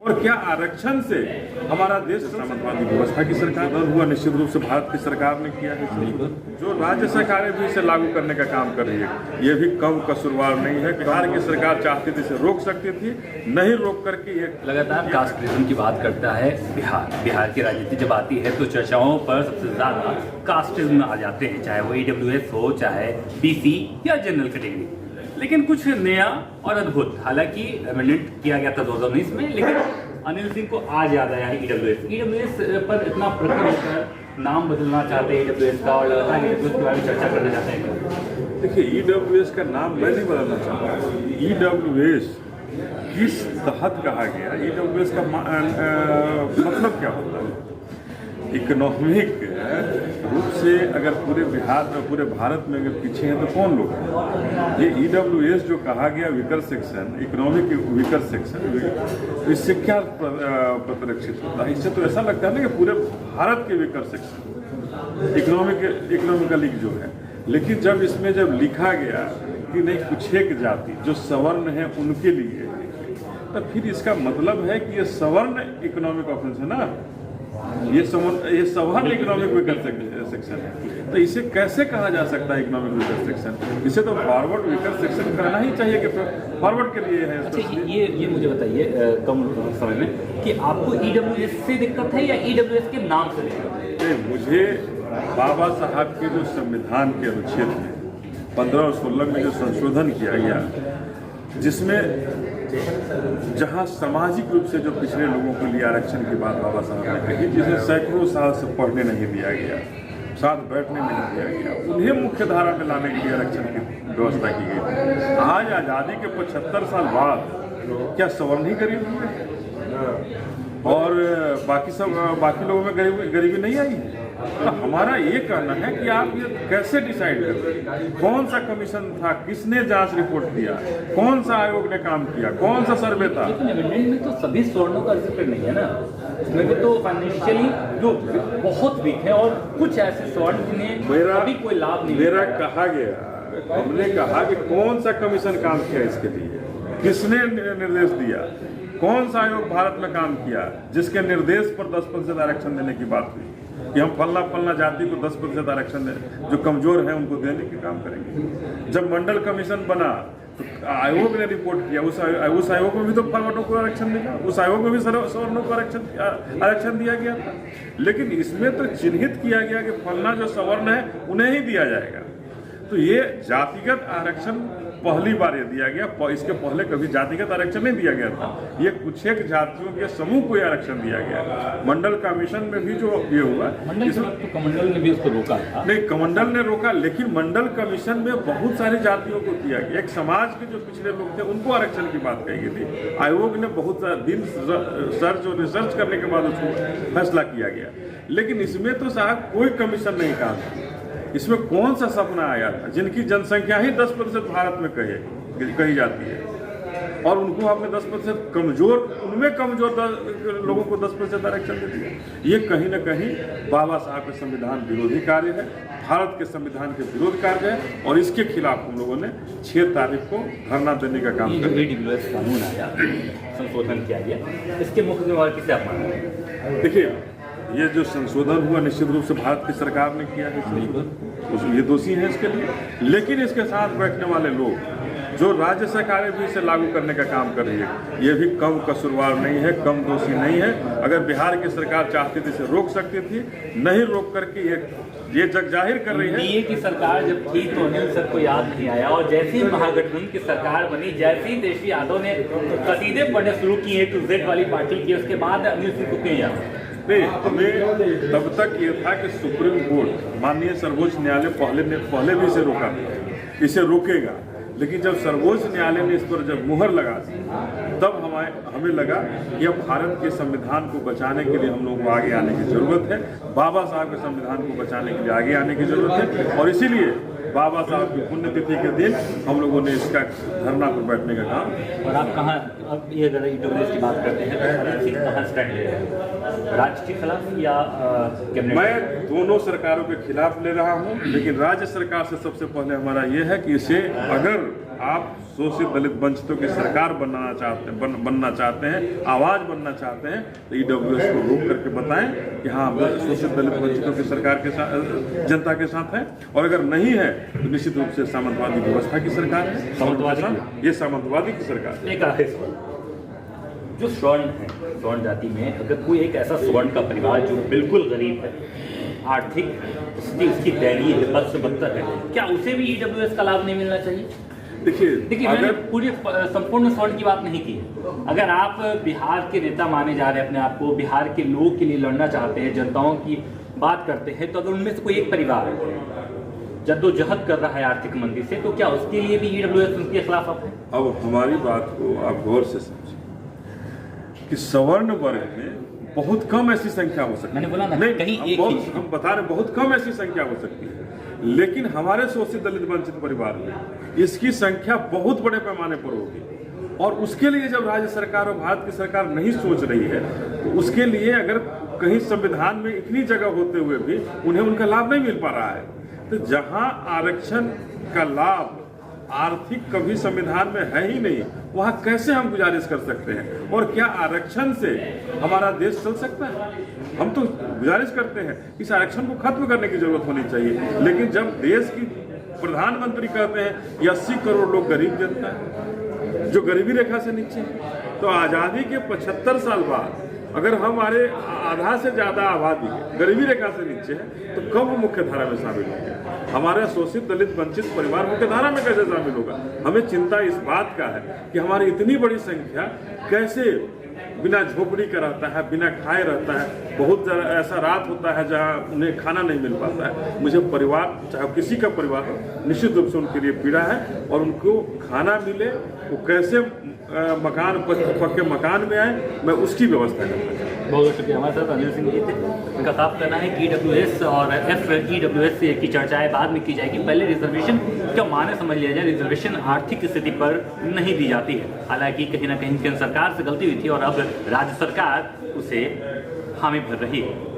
और क्या आरक्षण से हमारा देश सामंतवादी व्यवस्था की सरकार हुआ, निश्चित रूप से भारत की सरकार ने किया है। जो राज्य सरकारें भी इसे लागू करने का काम कर रही है, ये भी कम कसूरवार नहीं है। बिहार की सरकार चाहती थी इसे रोक सकती थी, नहीं रोक करके ये लगातार कास्टिज्म की बात करता है बिहार की राजनीति जब आती है तो चर्चाओं पर सबसे ज्यादा कास्टिज्म आ जाते हैं, चाहे वो EWS हो, चाहे BC या जनरल कैटेगरी। लेकिन कुछ नया और अद्भुत, हालांकि अमेंडमेंट किया गया था 2019 में, लेकिन अनिल सिंह को आज याद आया है EWS पर इतना प्रखर होकर नाम बदलना चाहते हैं EWS का, और लगातार EWS के बारे में चर्चा करना चाहते हैं। देखिए, EWS का नाम मैं नहीं बदलना चाहता। EWS किस तहत कहा गया, EWS का मतलब क्या होता है? इकोनॉमिक रूप से अगर पूरे बिहार में, पूरे भारत में अगर पीछे हैं तो कौन लोग हैं? ये EWS जो कहा गया weaker section, economic weaker section, इससे क्या प्रतिरक्षित होता है? इससे तो ऐसा लगता है ना कि पूरे भारत के वीकर सेक्शन इकोनॉमिकली जो है। लेकिन जब इसमें जब लिखा गया कि नहीं, कुछ एक जाति जो सवर्ण है उनके लिए, तो फिर इसका मतलब है कि ये सवर्ण इकोनॉमिक ऑफेंस है ना, ये सवर्ण इकोनॉमिक वीकर सेक्शन है। तो इसे कैसे कहा जा सकता है इकोनॉमिक वीकर सेक्शन? इसे तो फॉरवर्ड वीकर सेक्शन करना ही चाहिए कि फॉरवर्ड के लिए है। अच्छा, ये मुझे बताइए कम समय में कि आपको EWS से दिक्कत है या EWS के नाम से दिक्कत है? मुझे बाबा साहब के जो संविधान के अनुच्छेद में 15 और 16 में जो संशोधन किया गया, जिसमें जहां सामाजिक रूप से जो पिछड़े लोगों के लिए आरक्षण की बात बाबा साहब ने कही, जिसे सैकड़ों साल से पढ़ने नहीं दिया गया, साथ बैठने नहीं दिया गया, उन्हें मुख्य धारा में लाने के लिए आरक्षण की व्यवस्था की गई। आज आज़ादी के 75 साल बाद क्या सवर्ण ही गरीब हुए और बाकी लोगों में गरीबी नहीं आई है? तो हमारा ये कहना है कि आप ये कैसे डिसाइड करते, कौन सा कमीशन था, किसने जांच रिपोर्ट दिया, कौन सा आयोग ने काम किया, कौन सा सर्वे था? लेकिन अमेंडमेंट में तो सभी सवर्णों का जिक्र नहीं है ना, इसमें भी तो फाइनेंशियली जो बहुत वीक है और कुछ ऐसे स्वर्ण जिन्हें अभी कोई लाभ नहीं। मेरा कहा गया, हमने कहा कि कौन सा कमीशन काम किया इसके लिए, किसने निर्देश दिया, कौन सा आयोग भारत में काम किया जिसके निर्देश पर 10% आरक्षण देने की बात हुई कि हम फलना जाति को 10% आरक्षण दें, जो कमजोर है उनको देने के काम करेंगे। जब मंडल कमीशन बना तो आयोग ने रिपोर्ट किया, उस आयोग में भी तो फॉरवर्डों को आरक्षण मिला, उस आयोग में भी सवर्णों को आरक्षण दिया गया था। लेकिन इसमें तो चिन्हित किया गया कि फलना जो सवर्ण है उन्हें ही दिया जाएगा। तो ये जातिगत आरक्षण पहली बार ये दिया गया, इसके पहले कभी जातिगत आरक्षण नहीं दिया गया था। ये कुछ एक जातियों के समूह को आरक्षण दिया गया। मंडल कमीशन में भी जो ये हुआ, कमंडल ने भी उसको रोका था। नहीं, कमंडल ने रोका, लेकिन मंडल कमीशन में बहुत सारी जातियों को दिया गया। एक समाज के जो पिछड़े लोग थे उनको आरक्षण की बात कही गई थी। आयोग ने बहुत दिन सर्च और रिसर्च करने के बाद उसको फैसला किया गया। लेकिन इसमें तो साहब कोई कमीशन नहीं काम किया। इसमें कौन सा सपना आया था जिनकी जनसंख्या ही 10% भारत में कही जाती है, और उनको आपने 10% कमजोर, उनमें कमजोर लोगों को 10% आरक्षण दे दिया? ये कहीं ना कहीं बाबा साहब के संविधान विरोधी कार्य है, भारत के संविधान के विरोध कार्य है, और इसके खिलाफ हम लोगों ने 6 तारीख को धरना देने का काम किया। कानून आया, संशोधन किया गया, इसके मुख्य जिम्मेवार किसे आप मानते हैं? देखिए, ये जो संशोधन हुआ निश्चित रूप से भारत की सरकार ने किया है, ये दोषी है इसके लिए। लेकिन इसके साथ बैठने वाले लोग, जो राज्य सरकारें भी इसे लागू करने का काम कर रही है, ये भी कम कसूरवार नहीं है, कम दोषी नहीं है। अगर बिहार की सरकार चाहती थी इसे रोक सकती थी, नहीं रोक करके ये जग जाहिर कर रही है। एनडीए की सरकार जब थी तो अनिल सर को याद नहीं आया, और जैसे ही महागठबंधन की सरकार बनी, जैसे ही तेजस्वी यादव ने कसीदे पढ़ने शुरू किए टू जेड वाली पार्टी की, उसके बाद अनिल सिंह को क्यों याद? नहीं, हमें तब तक ये था कि सुप्रीम कोर्ट, माननीय सर्वोच्च न्यायालय पहले भी इसे रोका था, इसे रोकेगा। लेकिन जब सर्वोच्च न्यायालय ने इस पर जब मुहर लगा दी, तब हमें लगा कि अब भारत के संविधान को बचाने के लिए हम लोगों को आगे आने की जरूरत है, बाबा साहब के संविधान को बचाने के लिए आगे आने की जरूरत है। और इसीलिए बाबा साहब की पुण्यतिथि के दिन हम लोगों ने इसका धरना पर बैठने का काम। और आप कहाँ, अब ये अगर EWS की बात करते हैं तो अनिल सिंह कहाँ स्टैंड ले रहे हैं, राज्य के खिलाफ या कैबिनेट? मैं दोनों सरकारों के खिलाफ ले रहा हूं, लेकिन राज्य सरकार से सबसे पहले हमारा ये है कि इसे अगर आप शोषित दलित वंचितों की सरकार बनना चाहते हैं, आवाज बनना चाहते हैं, तो ईडब्ल्यूएस को रोक करके बताएं कि हाँ हम शोषित दलित वंचितों की सरकार के साथ, जनता के साथ है, और अगर नहीं है तो निश्चित रूप से सामंतवादी व्यवस्था की सरकार है, ये सामंतवादी की सरकार है। एक आखिरी सवाल, जो स्वर्ण है, स्वर्ण जाति में अगर कोई एक ऐसा स्वर्ण का परिवार जो बिल्कुल गरीब है, आर्थिक स्थिति उसकी दयनीय है, बद से बदतर है, क्या उसे भी ईडब्ल्यूएस का लाभ नहीं मिलना चाहिए? देखिए मैंने पूरी संपूर्ण स्वर्ण की बात नहीं की है। अगर आप बिहार के नेता माने जा रहे हैं अपने आप को, बिहार के लोगों के लिए लड़ना चाहते हैं, जनताओं की बात करते हैं, तो अगर उनमें से कोई एक परिवार जद्दोजहद कर रहा है आर्थिक मंदी से, तो क्या उसके लिए भी ईडब्ल्यूएस उसके खिलाफ आप है? अब हमारी बात को आप गौर से समझिए कि सवर्ण वर्ग में बहुत कम ऐसी संख्या हो सकती है। मैंने बोला ना, नहीं, कहीं हम बता रहे बहुत कम ऐसी संख्या हो सकती है, लेकिन हमारे शोषित दलित वंचित परिवार में इसकी संख्या बहुत बड़े पैमाने पर होगी। और उसके लिए जब राज्य सरकार और भारत की सरकार नहीं सोच रही है, तो उसके लिए अगर कहीं संविधान में इतनी जगह होते हुए भी उन्हें उनका लाभ नहीं मिल पा रहा है, तो जहां आरक्षण का लाभ आर्थिक कभी संविधान में है ही नहीं, वहां कैसे हम गुजारिश कर सकते हैं? और क्या आरक्षण से हमारा देश चल सकता है? हम तो गुजारिश करते हैं इस आरक्षण को खत्म करने की जरूरत होनी चाहिए, लेकिन जब देश की प्रधानमंत्री कहते हैं कि 80 करोड़ लोग गरीब जनता है जो गरीबी रेखा से नीचे है, तो आजादी के 75 साल बाद अगर हमारे आधा से ज्यादा आबादी गरीबी रेखा से नीचे है, तो कब वो मुख्य धारा में शामिल होंगे? हमारा शोषित दलित वंचित परिवार मुख्य धारा में कैसे शामिल होगा? हमें चिंता इस बात का है कि हमारी इतनी बड़ी संख्या कैसे बिना झोपड़ी का रहता है, बिना खाए रहता है। बहुत ऐसा रात होता है जहां उन्हें खाना नहीं मिल पाता है। मुझे परिवार, चाहे किसी का परिवार हो, निश्चित रूप से उनके लिए पीड़ा है, और उनको खाना मिले, वो कैसे मकान पक्के मकान में आए, मैं उसकी व्यवस्था करना चाहता हूँ। बहुत शुक्रिया। हमारे साथ अनिल सिंह जी थे। उनका साफ कहना है कि ईडब्ल्यूएस और FEWS की चर्चाएं बाद में की जाएगी, पहले रिजर्वेशन क्या माने समझ लिया जाए। रिजर्वेशन आर्थिक स्थिति पर नहीं दी जाती है, हालांकि कहीं ना कहीं केंद्र सरकार से गलती हुई थी और अब राज्य सरकार उसे हामी भर रही है।